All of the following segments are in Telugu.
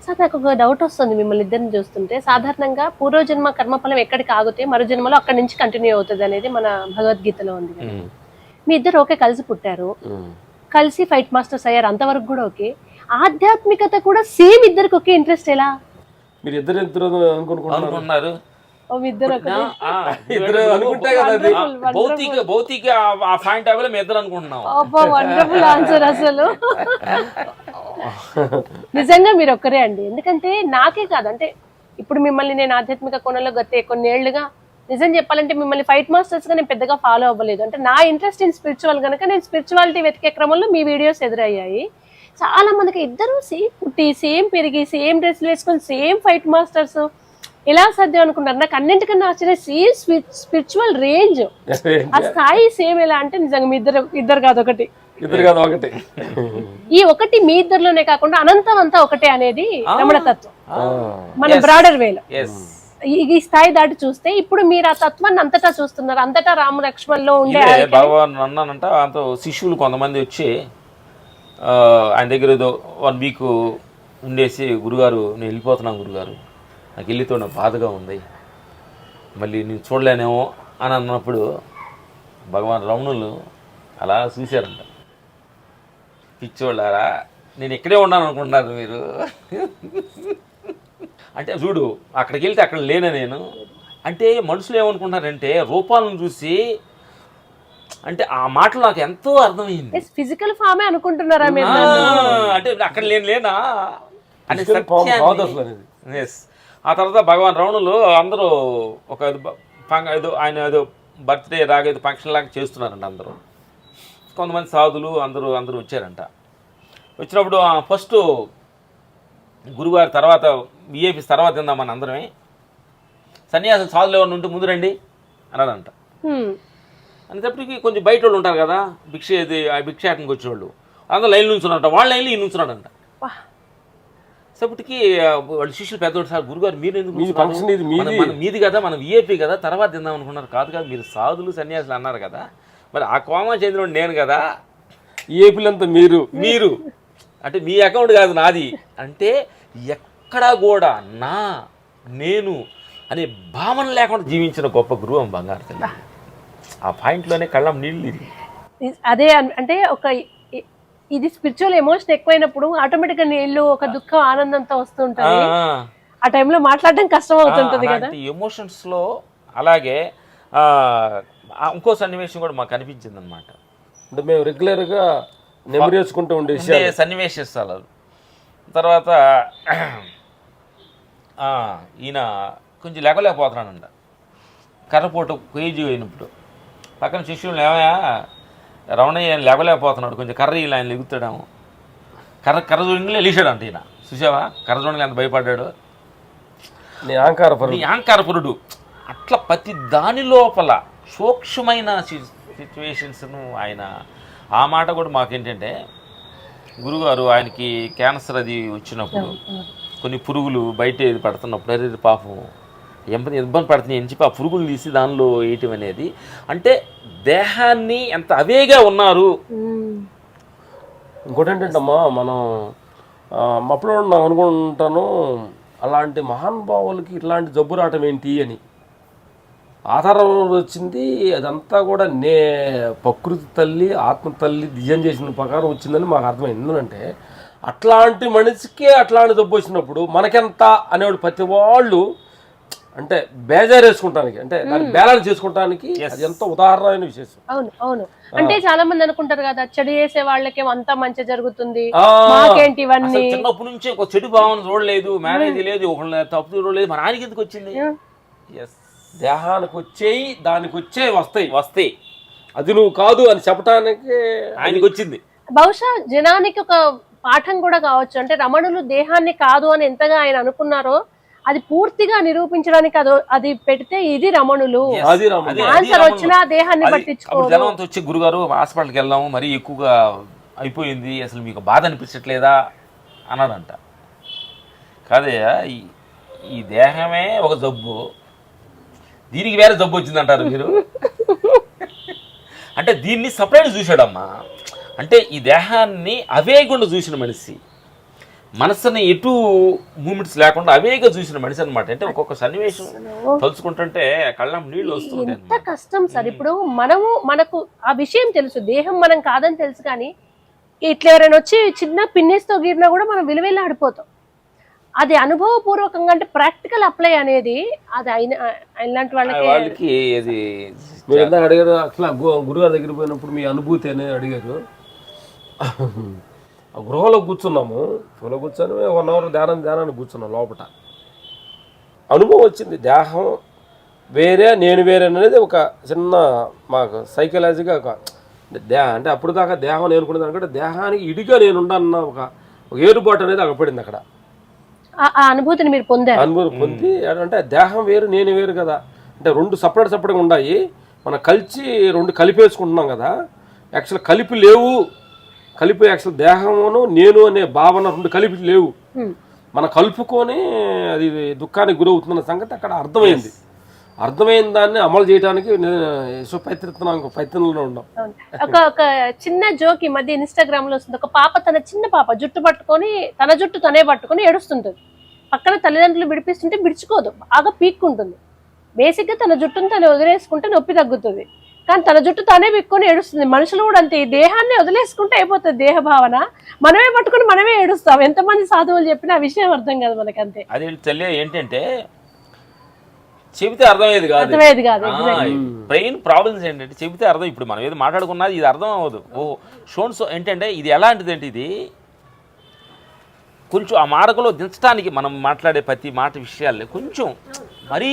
సార్ నాకు ఒక డౌట్ వస్తుంది మిమ్మల్ని ఇద్దరిని చూస్తుంటే. సాధారణంగా పూర్వజన్మ కర్మఫలం ఎక్కడికి ఆగితే మరో జన్మలో అక్కడి నుంచి కంటిన్యూ అవుతుంది అనేది మన భగవద్గీతలో ఉంది కదా. మీ ఇద్దరు ఓకే కలిసి పుట్టారు, కలిసి ఫైట్ మాస్టర్స్ అయ్యారు, అంతవరకు కూడా ఓకే. ఆధ్యాత్మికత కూడా సేమ్ ఇద్దరికి ఒకే ఇంట్రెస్ట్ ఎలా? మీరు ఇద్దరు అనుకుంటున్నారు భౌతిక ఆ పాయింట్ ఆఫ్ మేము ఇద్దరు అనుకుంటున్నాం. వండర్ఫుల్ ఆన్సర్ అసలు. నిజంగా మీరు ఒక్కరే అండి. ఎందుకంటే నాకే కాదు, అంటే ఇప్పుడు మిమ్మల్ని నేను ఆధ్యాత్మిక కోణంలో గత కొన్నేళ్లుగా నిజం చెప్పాలంటే మిమ్మల్ని ఫైట్ మాస్టర్స్ గా నేను పెద్దగా ఫాలో అవ్వలేదు. అంటే నా ఇంట్రెస్ట్ ఇన్ స్పిరిచువల్ కనుక నేను స్పిరిచువాలిటీ వెతికే క్రమంలో మీ వీడియోస్ ఎదురయ్యాయి. చాలా మందికి ఇద్దరు సేమ్ పుట్టి, సేమ్ పెరిగి, సేమ్ డ్రెస్లు వేసుకొని, సేమ్ ఫైట్ మాస్టర్స్ ఎలా సాధ్యం అనుకుంటారు? నాకు అన్నింటికన్నా ఆశ్చర్యం సేమ్ స్పిరిచువల్ రేంజ్, ఆ స్థాయి సేమ్. ఎలా అంటే నిజంగా మీ ఇద్దరు కాదు ఒకటి. ఈ ఒకటి మీ ఇద్దరిలోనే కాకుండా అనంతం అంతా ఒకటే అనేది రమణ తత్వం. మన బ్రాడర్ వేలో ఈ స్థాయి దాటి చూస్తే ఇప్పుడు మీరు ఆ తత్వాన్ని అంతటా చూస్తున్నారు. అంతటా రామ లక్ష్మణ్లో ఉండే భగవాన్ అన్నానంట. అంత శిష్యులు కొంతమంది వచ్చి ఆయన దగ్గర ఏదో 1 వీక్ ఉండేసి, గురుగారు నేను వెళ్ళిపోతున్నాను గురుగారు, నాకు వెళ్ళితో నాకు బాధగా ఉంది, మళ్ళీ నేను చూడలేనేమో అని అన్నప్పుడు భగవాన్ రమణులు అలా చూశారంట. పిచ్చోళ్ళారా, నేను ఇక్కడే ఉన్నాను అనుకుంటున్నారు మీరు అంటే చూడు, అక్కడికి వెళ్తే అక్కడ లేనే నేను అంటే. మనుషులు ఏమనుకుంటున్నారంటే రూపాలను చూసి, అంటే ఆ మాటలు నాకు ఎంతో అర్థమైంది. ఫిజికల్ ఫామే అనుకుంటున్నారా మీరు? అంటే అక్కడ లేనా అని. ఆ తర్వాత భగవాన్ రమణులు అందరూ ఒక ఏదో ఆయన ఏదో బర్త్డే రాగా ఏదో ఫంక్షన్ లాగా చేస్తున్నారంట. అందరూ కొంతమంది సాధులు అందరూ వచ్చారంట. వచ్చినప్పుడు ఫస్ట్ గురువారి తర్వాత విఐపీస్ తర్వాత తిందామని అందరమే, సన్యాసం సాధులు ఎవరిని ఉంటే ముందు రండి అన్నాడంట. అనేటప్పటికి కొంచెం బయట వాళ్ళు ఉంటారు కదా, భిక్షాటనకి వచ్చేవాళ్ళు అందరూ లైన్ నుంచున్నారంట. వాళ్ళ లైన్లో ఈ నుంచున్నాడంట. సేపటికి వాళ్ళు శిష్యులు పెద్దవాడు, సార్ గురుగారు మీరు ఎందుకు మీది కదా, మనం విఐపీ కదా, తర్వాత తిందాం అనుకున్నారు. కాదు మీరు సాధులు సన్యాసులు అన్నారు కదా, మరి ఆ కోమా చెందిన నేను కదా, ఏపీలంతా మీరు అంటే మీ అకౌంట్ కాదు నాది అంటే, ఎక్కడా కూడా నేను అనే భావన లేకుండా జీవించిన గొప్ప గురువు బంగారు తల్లి. ఆ పాయింట్లోనే కళ్ళం నీళ్ళు. అదే అంటే ఇది స్పిరిచువల్ ఎమోషన్ ఎక్కువైనప్పుడు ఆటోమేటిక్ గా నీళ్ళు ఒక దుఃఖం ఆనందంతో వస్తుంటాయి. ఆ టైంలో మాట్లాడడం కష్టం అవుతుంటది కదా ఎమోషన్స్ లో. అలాగే ఇంకో సన్నివేశం కూడా మాకు అనిపించింది అనమాట. అంటే మేము రెగ్యులర్ గా నెమరేసుకుంటూ ఉండే సన్నివేశాలు. తర్వాత ఈయన కొంచెం లేకలేకపోతున్నానంట, కర్రపోటు కేజీ అయినప్పుడు. పక్కన శిష్యులు ఏమయ్యా రమణయ్య లేకలేకపోతున్నాడు, కొంచెం కర్ర ఇలా ఆయన ఎగుతాడేమో. కర్ర చూడంగా లేచాడంట ఈయన. చూసావా కర్ర చూడంగా ఎంత భయపడ్డాడు. నీ అహంకారపరుడు. అట్లా ప్రతి దాని లోపల సూక్ష్మమైన సిచ్యువేషన్స్ను ఆయన. ఆ మాట కూడా మాకేంటంటే, గురుగారు ఆయనకి క్యాన్సర్ అది వచ్చినప్పుడు, కొన్ని పురుగులు బయట పడుతున్నప్పుడు అరే పాపం ఇబ్బంది పడుతున్నాయి అని చెప్పి ఆ పురుగులు తీసి దానిలో వేయటం అనేది, అంటే దేహాన్ని ఎంత అవేగా ఉన్నారు. ఇంకోటి ఏంటంటమ్మా, మనం అప్పుడు నాకు అనుకుంటాను అలాంటి మహానుభావులకి ఇట్లాంటి జబ్బు రావటం ఏంటి అని. ఆధారం వచ్చింది అదంతా కూడా ప్రకృతి తల్లి, ఆత్మ తల్లి డిజైన్ చేసిన ప్రకారం వచ్చిందని మాకు అర్థమైంది. ఎందుకంటే అట్లాంటి మనిషికే అట్లాంటి జబ్బు వచ్చినప్పుడు మనకెంత అనేవాడు ప్రతి వాళ్ళు అంటే బేజారు వేసుకుంటానికి, అంటే దాన్ని బ్యాలెన్స్ చేసుకుంటానికి అది ఎంతో ఉదాహరణమైన విశేషం. అవును అవును. అంటే చాలా మంది అనుకుంటారు కదా, చెడు చేసే వాళ్ళకి అంతా మంచి జరుగుతుంది, మాకేంటి ఇవన్నీ. చిన్నప్పటి నుంచి ఒక చెడు భావన చూడలేదు, మ్యారేజ్ లేదు, ఒక తప్పు చూడలేదు, మన ఆయనకి ఎందుకు వచ్చింది? దేహానికి వచ్చేయి దానికి వస్తాయి అది నువ్వు కాదు అని చెప్పడానికి ఆయనకి వచ్చింది. బహుశా జనానికి ఒక పాఠం కూడా కావచ్చు. అంటే రమణులు దేహాన్ని కాదు అని ఎంతగా ఆయన అనుకున్నారో అది పూర్తిగా నిరూపించడానికి అది పెడితే ఇది రమణులు. ఆన్సర్ వచ్చినా దేహాన్ని పట్టించుకోరు. జనం అంతా వచ్చి గురుగారు హాస్పిటల్కి వెళ్దాము, మరీ ఎక్కువగా అయిపోయింది, అసలు మీకు బాధ అనిపించట్లేదా అన్నాడంట. కాదయ్యా, ఈ దేహమే ఒక జబ్బు, దీనికి వేరే జబ్బు వచ్చిందంటారు మీరు. అంటే దీన్ని సపరేట్ చూశాడమ్మా. అంటే ఈ దేహాన్ని అవేగుండా చూసిన మనిషి మనసుని ఎటు మూమెంట్స్ లేకుండా అవేగా చూసిన మనిషి అనమాట. అంటే ఒక్కొక్క సన్నివేశం తలుచుకుంటుంటే కళ్ళం నీళ్ళు వస్తుంది. ఎంత కష్టం సార్. ఇప్పుడు మనకు ఆ విషయం తెలుసు, దేహం మనం కాదని తెలుసు, కానీ ఇట్లా ఎవరైనా వచ్చి చిన్న పిన్నిస్తో గీరినా కూడా మనం విలువెళ్ళి ఆడిపోతాం. అది అనుభవపూర్వకంగా అంటే ప్రాక్టికల్ అప్లై అనేది అది ఇలాంటి వాళ్ళకి ఇది మీరు ఎంత అడిగారు అట్లా గురుగారి దగ్గర పోయినప్పుడు మీ అనుభూతి అనేది అడిగారు. గృహలో కూర్చున్నాము, గృహలో కూర్చొని 1 అవర్ ధ్యానాన్ని కూర్చున్నాం. లోపల అనుభవం వచ్చింది. దేహం వేరే నేను వేరే అనేది ఒక చిన్న మాకు సైకలాజీగా ఒక అంటే అప్పుడు దాకా దేహం నేనుకునే దానికంటే దేహానికి ఇడిగా నేను ఉండన్న ఒక ఏరుబాటు అనేది అగపడింది అక్కడ. ఆ అనుభూతిని మీరు పొందారు. అనుభూతి పొంది అంటే దేహం వేరు నేను వేరు కదా, అంటే 2 సపరేట్గా ఉన్నాయి. మనం కలిసి 2 కలిపేసుకుంటున్నాం కదా. యాక్చువల్ కలిపి లేవు, కలిపి యాక్చువల్ దేహమును నేను అనే భావన 2 కలిపి లేవు. మనం కలుపుకొని అది దుఃఖానికి గురవుతున్న సంగతి అక్కడ అర్థమైంది. అర్థమైన దాన్ని అమలు చేయడానికి ప్రయత్నంలో ఉన్నాం. ఒక చిన్న జోక్ ఈ మధ్య ఇన్స్టాగ్రామ్ లో వస్తుంది. ఒక పాప తన చిన్న పాప జుట్టు పట్టుకొని తన జుట్టు తనే పట్టుకొని ఏడుస్తుంటుంది. పక్కన తల్లిదండ్రులు విడిపిస్తుంటే విడుచుకోదు, బాగా పీక్కుంటుంది. బేసిక్ గా తన జుట్టును తను వదిలేసుకుంటే నొప్పి తగ్గుతుంది, కానీ తన జుట్టు తానే పీక్కొని ఏడుస్తుంది. మనుషులు కూడా అంతే, ఈ దేహాన్ని వదిలేసుకుంటే అయిపోతుంది దేహ భావన, మనమే పట్టుకుని మనమే ఏడుస్తాం. ఎంతమంది సాధువులు చెప్పినా ఆ విషయం అర్థం కాదు మనకి. అంతే అది తల్లి ఏంటంటే చెబితే అర్థమయ్యేది కాదు. బ్రెయిన్ ప్రాబ్లమ్స్ ఏంటంటే చెబితే అర్థం. ఇప్పుడు మనం ఏదో మాట్లాడుకున్నది ఇది అర్థం అవ్వదు. షోన్స్ ఏంటంటే ఇది ఎలాంటిది అంటే ఇది కొంచెం ఆ మార్గంలో దించడానికి మనం మాట్లాడే ప్రతి మాట విషయాల్ని కొంచెం మరీ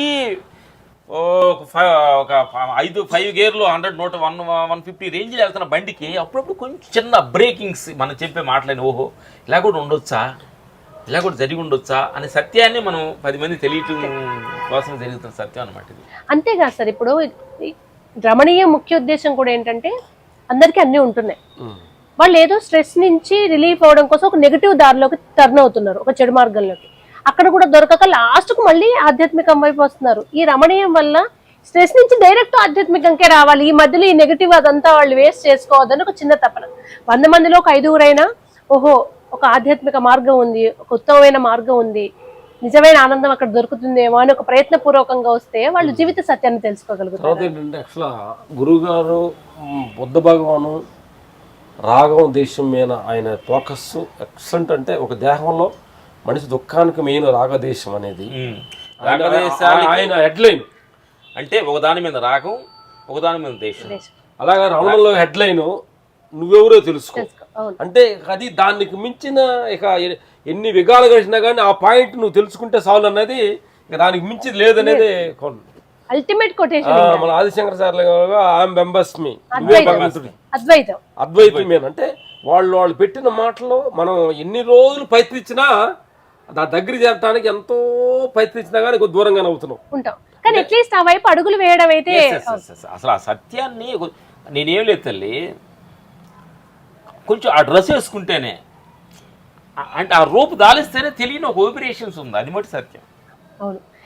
ఒక 5 గేర్లు 100, 100, 150 రేంజ్లో వెళ్తున్న బండికి అప్పుడప్పుడు కొంచెం చిన్న బ్రేకింగ్స్ మనం చెప్పే మాటలని ఓహో ఇలా కూడా ఉండొచ్చా, ఇలా కూడా జరిగి ఉండొచ్చా అనే సత్యాన్ని మనం 10 మంది తెలియటం కోసం జరుగుతున్న సత్యం అనమాట ఇది. అంతేకాదు సార్, ఇప్పుడు రమణీయ ముఖ్య ఉద్దేశం కూడా ఏంటంటే అందరికీ అన్నీ ఉంటున్నాయి. వాళ్ళు ఏదో స్ట్రెస్ నుంచి రిలీఫ్ అవడం కోసం ఒక నెగిటివ్ దారిలోకి టర్న్ అవుతున్నారు, ఒక చెడు మార్గంలోకి. అక్కడ కూడా దొరకక లాస్ట్కు మళ్ళీ ఆధ్యాత్మికం వైపు వస్తున్నారు. ఈ రమణీయం వల్ల స్ట్రెస్ నుంచి డైరెక్ట్ ఆధ్యాత్మికంకే రావాలి. ఈ మధ్యలో ఈ నెగిటివ్ అదంతా వాళ్ళు వేస్ట్ చేసుకోవద్దని ఒక చిన్న తపన. 100 మందిలో ఒక 5గురైనా ఓహో ఒక ఆధ్యాత్మిక మార్గం ఉంది, ఒక ఉత్తమమైన మార్గం ఉంది, నిజమైన ఆనందం అక్కడ దొరుకుతుందేమో అని ఒక ప్రయత్నపూర్వకంగా వస్తే వాళ్ళు జీవిత సత్యాన్ని తెలుసుకోగలుగుతారు. తర్వాత ఏంటంటే యాక్చువల్గా గురువుగారు బుద్ధ భగవాను రాగం దేశం మీద ఆయన ఫోకస్ ఎక్సలెంట్. అంటే ఒక దేహంలో మనిషి దుఃఖానికి మెయిన్ రాగదేశం అనేది ఆయన హెడ్లైన్. అంటే ఒకదాని మీద రాగం, ఒకదాని మీద దేశం. అలాగే రమణలో హెడ్లైన్ నువ్వెవరో తెలుసుకో. అంటే అది దానికి మించిన ఇక ఎన్ని విగాలు కలిసినా కానీ ఆ పాయింట్ నువ్వు తెలుసుకుంటే చాలు అన్నది, ఇక దానికి మించిది లేదనేది అల్టిమేట్ కొటేషన్. మన ఆదిశంకర సార్ అద్వైతమే. అంటే వాళ్ళు పెట్టిన మాటలో మనం ఎన్ని రోజులు ప్రయత్నించినా దాని దగ్గర చేరడానికి ఎంతో ప్రయత్నించినా కానీ కొద్ది దూరంగానే అవుతున్నాం ఉంటాం. కానీ అట్లీస్ట్ ఆ వైపు అడుగులు వేయడం అయితే అసలు ఆ సత్యాన్ని నేనేం లేదు తల్లి, కొంచెం ఆ డ్రెస్ వేసుకుంటేనే అంటే ఆ రూపు దాలిస్తేనే తెలియని ఒక వైబ్రేషన్స్ ఉంది, అది మట్టి సత్యం. అవును.